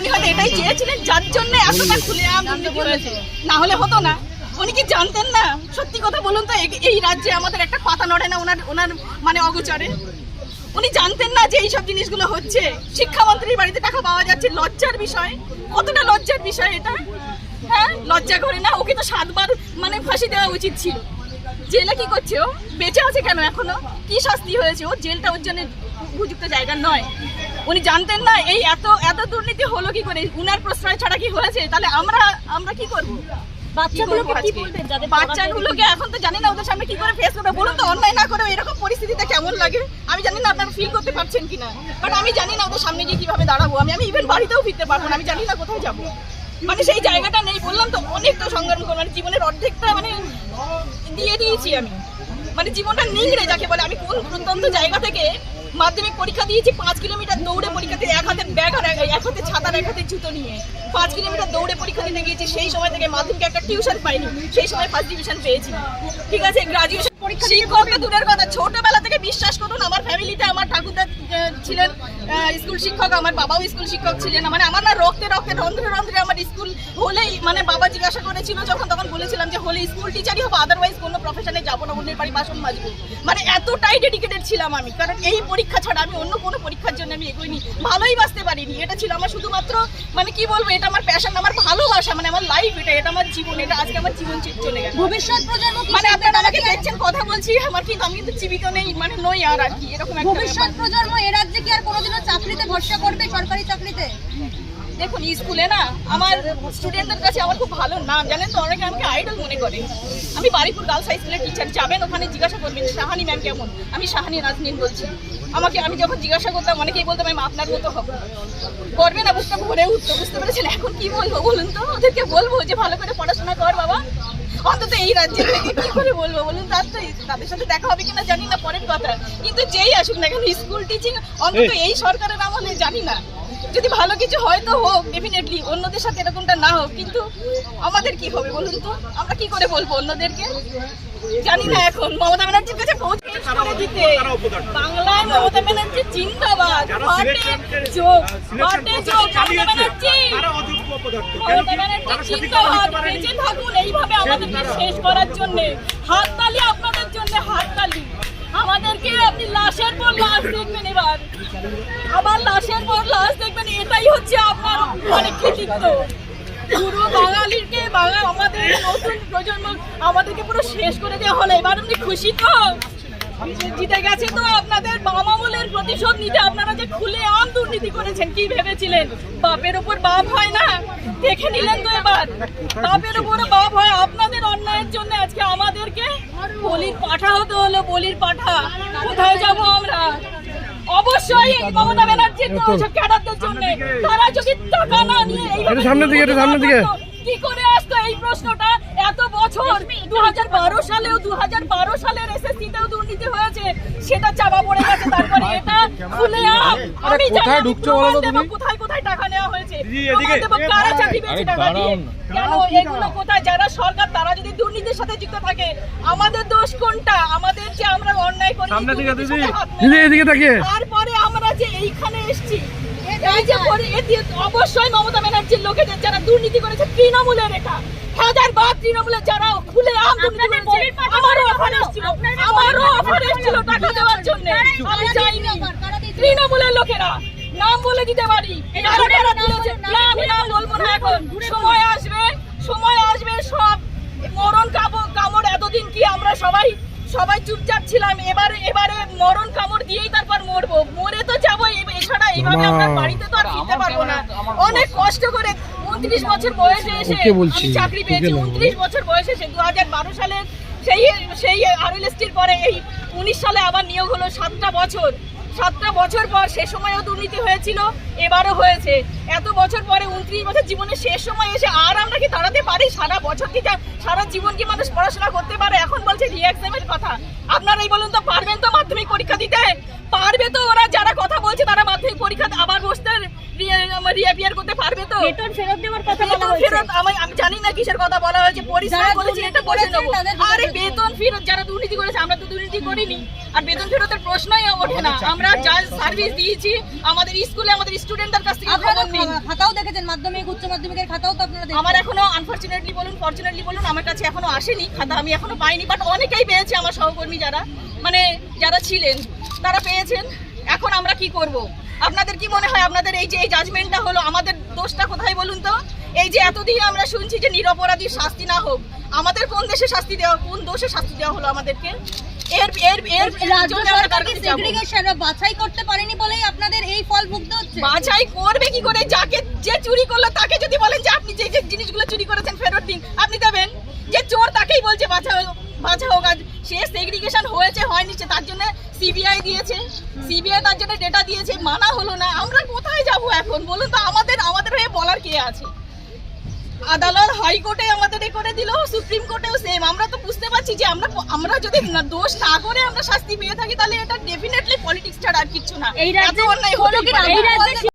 উনি হয়তো এটাই চেয়েছিলেন, যার জন্য এতটা খুলেআম দুর্নীতি হয়েছে, না হলে হতো না। উনি কি জানতেন না? সত্যি কথা বলুন তো, এই রাজ্যে আমাদের একটা পাতা নড়ে না ওনার মানে অগোচরে। উনি জানতেন না যে এইসব জিনিসগুলো হচ্ছে? শিক্ষামন্ত্রীর বাড়িতে টাকা পাওয়া যাচ্ছে, লজ্জার বিষয়। কতটা লজ্জার বিষয় এটা, হ্যাঁ? লজ্জা করে না? ওকে তো 7 বার মানে ফাঁসি দেওয়া উচিত ছিল। জেলে কি করছে ও? বেঁচে আছে কেন এখনো? কি শাস্তি হয়েছে? ও জেলটা ওর জন্য উপযুক্ত জায়গা নয়। উনি জানতেন না এই এত দুর্নীতি হলো কি করে? উনার প্রশ্রয় ছাড়া কি হয়েছে? তাহলে আমরা কি করবো? বাচ্চাগুলোকে এখন তো জানি না ওদের সামনে কি করে ফেস করবে। বলুন তো, অন্যায় না করে এরকম পরিস্থিতিতে কেমন লাগে? আমি জানি না আপনারা ফিল করতে পারছেন কিনা, বাট আমি জানি না ওদের সামনে গিয়ে কিভাবে দাঁড়াবো। আমি ইভেন বাড়িতেও ফিরতে পারবো না, আমি জানি না কোথায় যাবো। মানে সেই জায়গাটা নেই। বললাম তো, অনেকটা সংগ্রাম করে মানে জীবনের অর্ধেকটা মানে দিয়ে দিয়েছি আমি। মানে জীবনটা নিংড়ে যাকে বলে। আমি কোন প্রত্যন্ত জায়গা থেকে মাধ্যমিক পরীক্ষা দিয়েছি, 5 কিলোমিটার দৌড়ে পরীক্ষাতে, এক হাতে ব্যাগ আর এক হাতে ছাতার এক হাতে জুতো নিয়ে 5 কিলোমিটার দৌড়ে পরীক্ষা দিতে গিয়েছি। সেই সময় থেকে মাধ্যমিকে একটা টিউশন পাইনি, সেই সময় ফার্স্ট ডিভিশন পেয়েছি। ঠিক আছে, গ্রাজুয়েশন পরীক্ষা শিক্ষককে দূরের কথা, ছোটবেলা থেকে বিশ্বাস করুন আমার ফ্যামিলিতে আমার ঠাকুরদা ছিলেন স্কুল শিক্ষক, আমার বাবাও স্কুল শিক্ষক ছিলেন। মানে আমার না রক্তে রক্তে রন্ধ্রে রন্ধ্রে আমার স্কুল হলেই মানে বাবা জিজ্ঞাসা করেছিল তখন বলেছিলাম যে হলে স্কুল টিচারই হবো, আদারওয়াইজ কোনো প্রফেশনে যাবো না, অন্যের বাড়ি বাসন মাজবো। মানে এতটাই ডেডিকেটেড ছিলাম আমি, কারণ এই পরীক্ষা ছাড়া আমি অন্য কোনো পরীক্ষার জন্য আমি এগোইনি, ভালোই বাঁচতে পারিনি। এটা ছিল আমার শুধুমাত্র মানে কি বলবো, এটা আমার প্যাশন, আমার ভালোবাসা, মানে আমার লাইফ, এটা আমার জীবন। এটা আজকে আমার জীবন চলে গেছে। ভবিষ্যৎ প্রজন্ম মানে আপনারা আমাকে দেখছেন কথা বলছি, আমার কিন্তু আমি কিন্তু জীবিত নেই, মানে নই আর কি এরকম একটা। ভবিষ্যৎ প্রজন্ম এ রাজ্যে কি আর কোনোদিনও চাকরিতে ভরসা করবে, সরকারি চাকরিতে? দেখুন, স্কুলে না আমার স্টুডেন্টদের কাছে আমার খুব ভালো নাম, জানেন তো, অনেকে আমাকে আইডল মনে করে। আমি বারিপুর গার্লস হাই স্কুলের টিচার, যাবেন ওখানে জিজ্ঞাসা করবেন শাহানি ম্যাম কেমন। আমি শাহানি নাজনীন বলছি। আমি যখন জিজ্ঞাসা করতাম অনেকেই বলতাম ম্যাম আপনার মতো হবে, করবে না, বুকটা ভরে উঠতো। বুঝতে পেরেছেন? এখন কি বলবো বলুন তো? ওদেরকে বলবো যে ভালো করে পড়াশোনা কর বাবা, অন্তত এই রাজ্যে থেকে কি করে বলবো বলুন? তাদের সাথে দেখা হবে কিনা জানি না, পরের কথা। কিন্তু যেই আসুক না কেন স্কুল টিচিং অন্তত এই সরকারের আমলে জানি না, যদি ভালো কিছু হয় তো হোক, ডেফিনেটলি অন্যদের সাথে এরকমটা না হোক। কিন্তু আমাদের কি হবে বলুন তো? আমরা কি করে বলবো অন্যদেরকে? জানি না। এখন মমতা ব্যানার্জির কাছে পৌঁছে দিতে বাংলায় মমতা ব্যানার্জি জিন্দাবাদ, বেঁচে থাকুন এইভাবে আমাদেরকে শেষ করার জন্য। হাততালি আপনাদের জন্য, হাততালি। আমাদেরকে আপনি লাশের পর লাশ দেখবেন, এবার আবার লাশের পর লাশ দেখবেন। এটাই হচ্ছে আপনার মানে কৃতিত্ব। পুরো বাঙালিকে আমাদের নতুন প্রজন্ম আমাদেরকে পুরো শেষ করে দেওয়া হলো। এবার আপনি খুশি তো? জিতে গেছে তো আপনাদের বাম আমলের প্রতিশোধ নিতে। আপনারা যে খুলেআম দুর্নীতি করেছেন, কি ভেবেছিলেন বাপের উপর বাপ হয় না? দেখে নিলেন তো এবার বাপের উপরে বাপ হয়। আপনাদের অন্যায়ের জন্য আজকে আমাদেরকে বলির পাঠা হতে হলো, বলির পাঠা। কোথায় যাব আমরা? অবশ্যই মমতা ব্যানার্জির ওইসব ক্যাডারদের জন্য। তারা যদি টাকা না নিয়ে সামনের দিকে কি করে আসতো? এই প্রশ্নটা এত বছর 2012 সালের এসএসসিতেও দুর্নীতি হয়েছে, সেটা চাপা পড়ে গেছে। তারপরে এটা খুলেআম আমি কোথায় ঢুকছো বলো তো তুমি? কোথায় টাকা নেওয়া হয়েছে, কারা চাকরি পেয়েছে টাকা দিয়ে? কেন এগুলো কোথায়? যারা সরকার তারা যদি দুর্নীতির সাথে যুক্ত থাকে, আমাদের দোষ কোনটা? আমাদের যে আমরা অন্যায় করি, তারপরে আমরা যে এইখানে এসছি, এই যে অবশ্যই মমতা ব্যানার্জির লোকেদের যারা দুর্নীতি করেছে, তৃণমূলের এটা হাজার বার তৃণমূলের যারা খুলেআম দুর্নীতি করেছে। আমারও অফার এসেছিল টাকা দেওয়ার জন্য, আমি চাইনি। তৃণমূলের লোকেরা নাম বলে দিতে পারি, আমি নাম বলবো না। এখন সময় আসবে সব মরণ কামড়। এতদিন কি আমরা সবাই চুপচাপ ছিলাম? এবারে মরণ কামড় দিয়েই তারপর মরবো, মরে তো যাবো। এছাড়া এইভাবে আমরা বাড়িতে তো আর ফিরতে পারবো না। অনেক কষ্ট করে 29 বছর বয়সে এসে আমি চাকরি পেয়েছি। 29 বছর বয়সে এসে 2012 সালে সেই আরএলএসটির পরে এই 19 সালে আবার নিয়োগ হলো। 7টা বছর পর, সে সময়ও দুর্নীতি হয়েছিল, এবারও হয়েছে। এত বছর পরে 29 বছর জীবনের শেষ সময় এসে আর আমরা কি দাঁড়াতে পারি? সারা জীবন কি মানুষ পড়াশোনা করতে পারে? এখন বলছে রিএক্সামের কথা। আপনারাই বলুন তো, পারবেন তো মাধ্যমিক পরীক্ষা দিতে? পারবে তো? ওরা যারা কথা বলছে তারা মাধ্যমিক পরীক্ষা আবার বসতে রিঅ্যাপিয়ার করতে পারবে তো? বেতন ফেরত দেওয়ার কথা বলা হয়েছে। আমি জানি না কিসের কথা বলা হয়েছে। পরিশ্রম করেছি এটা করে নেব। আরে বেতন ফেরত যারা দুর্নীতি করেছে, আমরা তো দুর্নীতি করিনি, আর বেতন ফেরতের প্রশ্নই ওঠে না। আমরা যা সার্ভিস দিয়েছি আমাদের স্কুলে, আমাদের স্টুডেন্টদের কাছ থেকে খবর নিন। ফাঁকাও দেখেছেন মাধ্যমিক উচ্চ মাধ্যমিকের খাতাও তো আপনারা দেখবেন। আমার এখনো আনফরচুনেটলি বলুন ফরচুনেটলি বলুন আমার কাছে এখনো আসেনি খাতা, আমি এখনো পাইনি, বাট অনেকেই পেয়েছে আমার সহকর্মী যারা যারা ছিলেন তারা পেয়েছেন। এখন আমরা কি করব? আপনাদের কি মনে হয় আপনাদের এই যে এই জাজমেন্টটা হলো আমাদের দোষটা কোথায় বলুন তো? এই যে এতদিন আমরা শুনছি যে নিরপরাধীর শাস্তি না হোক, আমাদের কোন দেশে শাস্তি দেওয়া, কোন দোষে শাস্তি দেওয়া হলো আমাদেরকে? এর এর এর রাজ্য জন্য আমরা সরকার কার কি কাছে যাবো? সেগ্রিগেশন বাছাই করতে পারেনি বলেই আপনাদের এই ফল ভুগতে হচ্ছে। বাছাই করবে কি করে? যাকে যে চুরি করলো তাকে যদি বলেন যে আপনি যে যে জিনিসগুলো চুরি করেছেন ফেরত দিন, আপনি দেবেন? যে চোর তাকেই বলছে বাঁচাও কাজ। সে সেগ্রিগেশন হয়েছে হয়নি সে তার জন্য সিবিআই দিয়েছে, সিবিআই তার জন্য ডেটা দিয়েছে, মানা হলো না। আমরা কোথায় যাব এখন বলুন তো? আমাদের হয়ে বলার কে আছে? আদালত হাইকোর্টে আমাদের এ করে দিল, সুপ্রিম কোর্টেও সেম। আমরা তো বুঝতে পারছি যে আমরা যদি দোষ না করে আমরা শাস্তি পেয়ে থাকি তাহলে এটা ডেফিনেটলি পলিটিক্স ছাড়া আর কিছু না। এই রাজ্যে এত অন্যায় কোনো হতেই কি পারে না। এই রাজ্যে